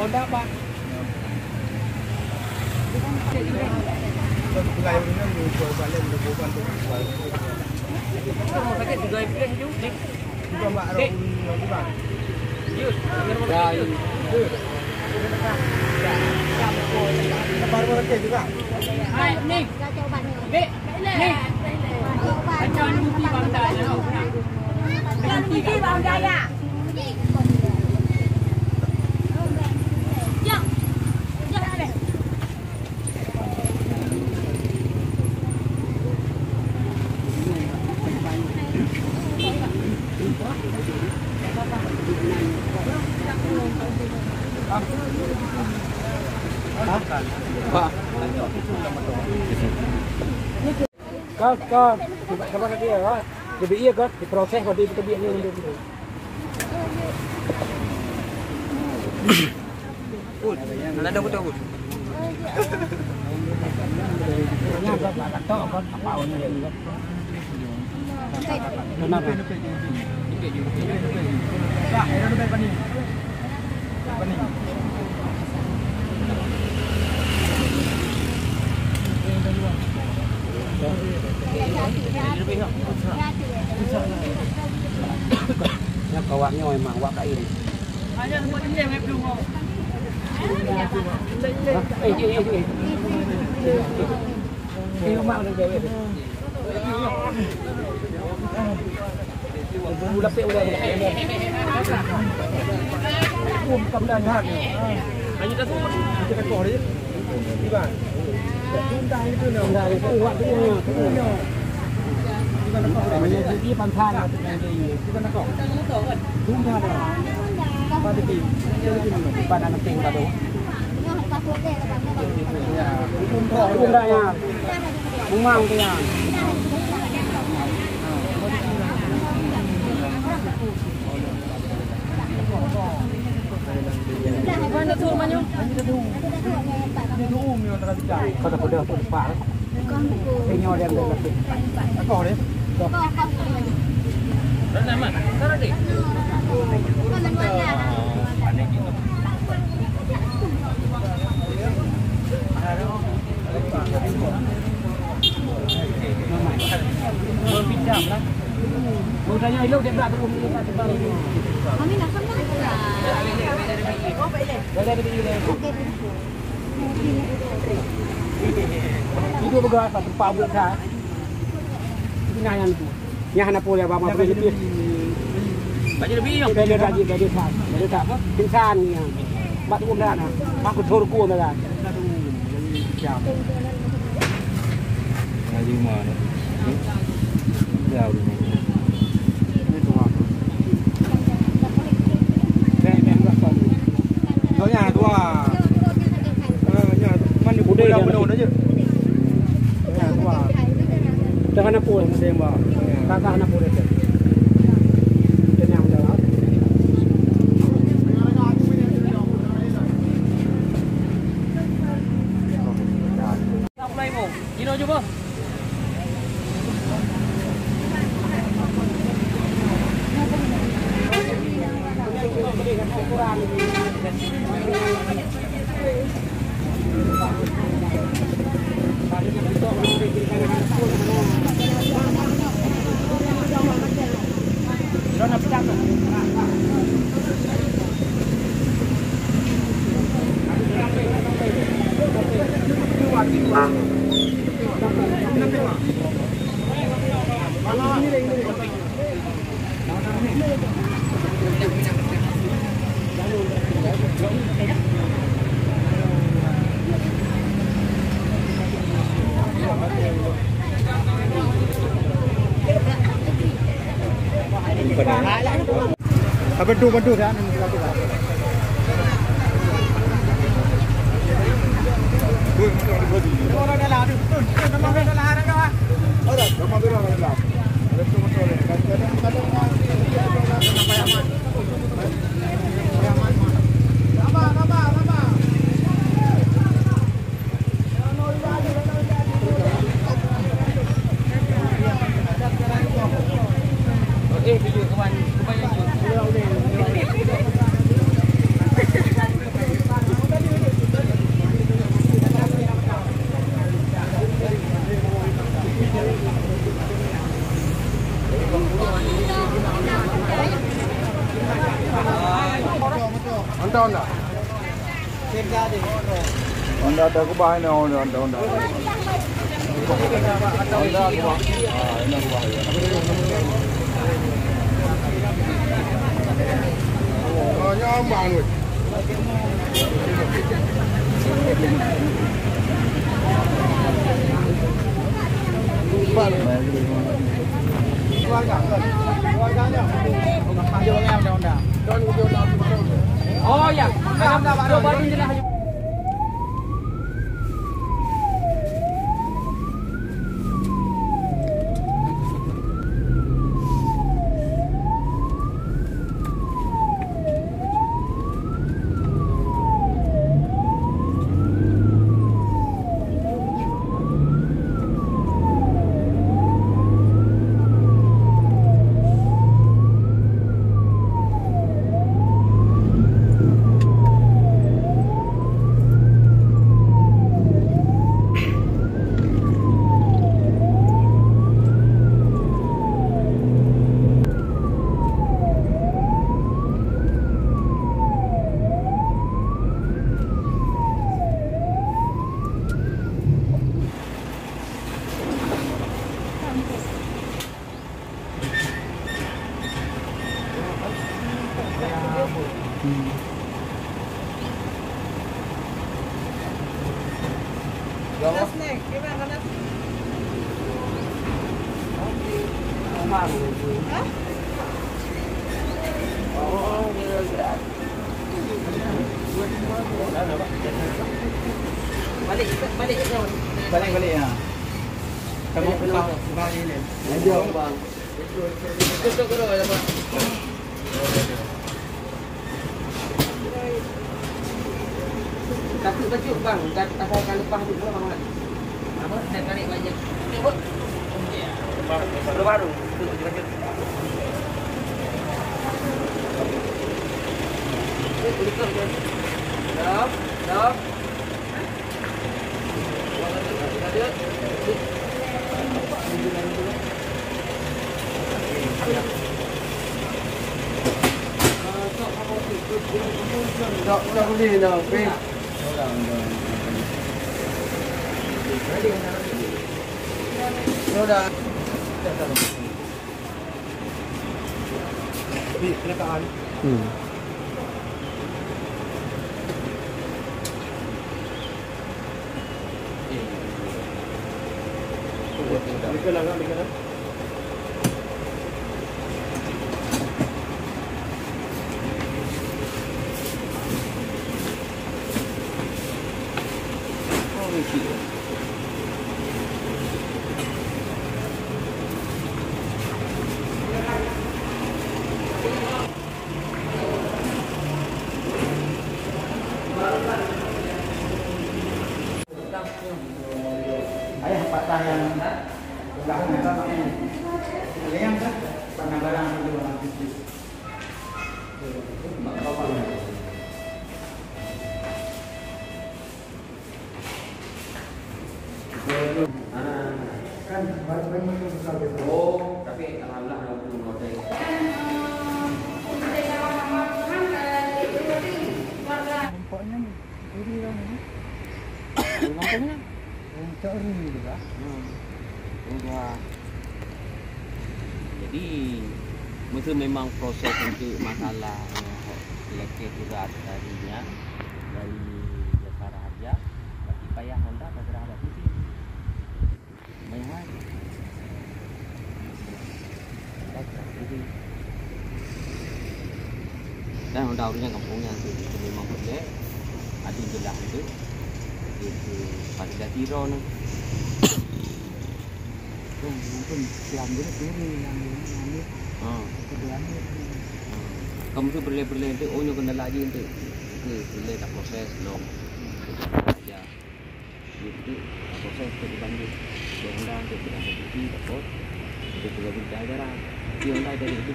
Honda Pak. Có các cái kia đó thì bị có thì process vào đi cái điện như được nó đâu có đâu nha các bạn to con bảo như vậy nó kau waknya memang wak kain. Hanya buat ini yang belum mau. Ini mak udah gawe. Bulat pe udah. Kemudian hat. Hanya dah semua. Kita kau dia. Di mana? Chúng ta itu nào. Dah itu wak tu. Di pantai kita nak kau. Tunggu dah. Pada tim. Pada anak tim pada. Ya. Tunggu dah ya. Memang tu ya. Mana tu manyo? Itu umum terus cari. Kata pada tu pak. Ini orang yang dah. Kau deh. Mana mana? Sana deh. Mau pinjam lah. Mau tanya lu dia nak turun kita tebar ini. Kami nak sama lah. Dari itu bergerak pada tempat buat dah. Ini yang itu. Yang nak boleh bawa apa lebih. Baju lebih yang. Baju tak. Insan ni yang. Batu umrah na. Aku thor ku na kan. Jam. Ngaji mana? Jauh ni. Nhà tua nhà mana budaya yang benar aja nhà tua jangan apa pun semua kakak anak boleh kenyang dah tak mulai mau Gino coba Bantu kan. Honda. Honda ada aku bahan Honda. Honda aku bahan. Ini aku bahan. Oh, nyaman weh. Oh ya, coba dulu lah. Balik ya. Kamu bang ini. Lanjut bang. Tutup dulu ya bang. Tajuk bang, kata akan lepas tu berapa bang? Apa? Saya tarik banyak. Baru. Lanjut. Stop. Tak boleh dah. Sudah. Kecelakaan. Dikelang. Ayah patah yang belakang sama ini. Yang kan barang-barang itu orang bisnis. Kan banyak besar gitu. Oh, tapi alhamdulillah ada belum hotel. Nampaknya nih, ini kan ini. Nampaknya cari juga. Udah. Jadi itu memang proses untuk masalah lekit juga darinya dari dasar harga, tapi payah Honda tak terhadap itu. Banyak. Dan Honda orangnya kampungnya itu memang boleh. Ada jelas itu pada tiro nih. Mungkin siang dulu sini yang ini. Kamu tu berle itu onyo kendala lagi itu berle tak proses long aja itu proses terbangun Honda itu tidak begitu dapat itu juga berjalan di Honda dari itu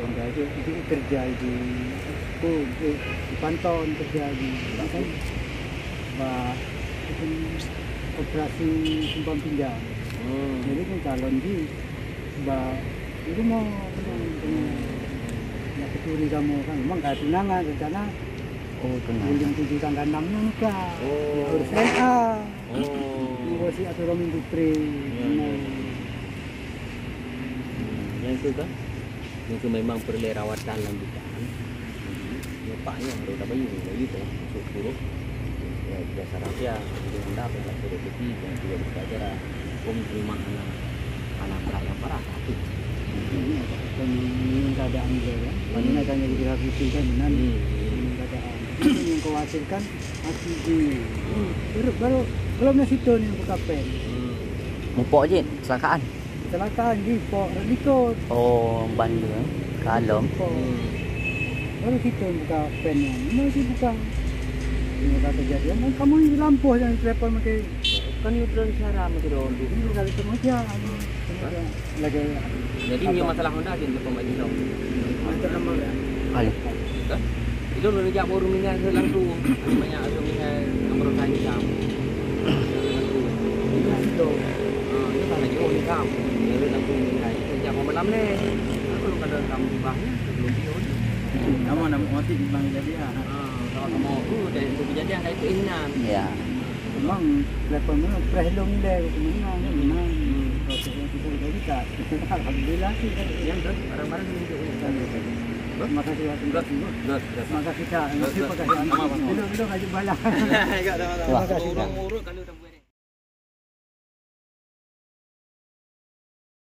Honda itu kerja di pantauan kerja di kan operasi simpan pinjam. Jadi kan calon di itu mau ya keturi kamu kan memang gak tunangan rencana bulan 7 tanggal 6 nikah harus NA si atau Romin Putri yang itu kan itu memang perlu rawatan lanjutan bapaknya baru dapat ini itu masuk buruk ya dasar aja jadi Honda pada buruk itu dan juga berbicara terima anak yang parah tapi keadaan juga ya. Bagaimana tanya di revisi kan benar keadaan. Itu yang khawatirkan masih di baru belum situ nih buka pen. Mupok je kecelakaan. Kecelakaan di Pok Radikot. Oh, Bandung. Kalom. Baru situ buka pennya. Masih buka. Ini kata kejadian kan kamu di lampu yang telepon pakai kan itu belum cara mungkin dulu. Ini kali sengaja. Lagi jadi ini masalah Honda aja untuk pemain dong. Mantan nama ya. Kali. Itu udah ngejak baru minyak langsung. Banyak ada minyak nomor kayu kamu. Itu. Itu kan lagi oh kamu. Dia langsung minyak. Sejak mau malam nih. Aku belum ada kamu di bangnya belum pion. Kamu nak mati di bang jadi ya. Kalau kamu dari itu kejadian kayak itu inan. Ya. Memang telepon mana prehelong deh kemenang memang. Prosesnya kita kita alhamdulillah sih Yang barang-barang ini juga. Terima kasih Pak. Terima kasih Kak. Terima kasih. Belum aja bala. Enggak ada. Urut kalau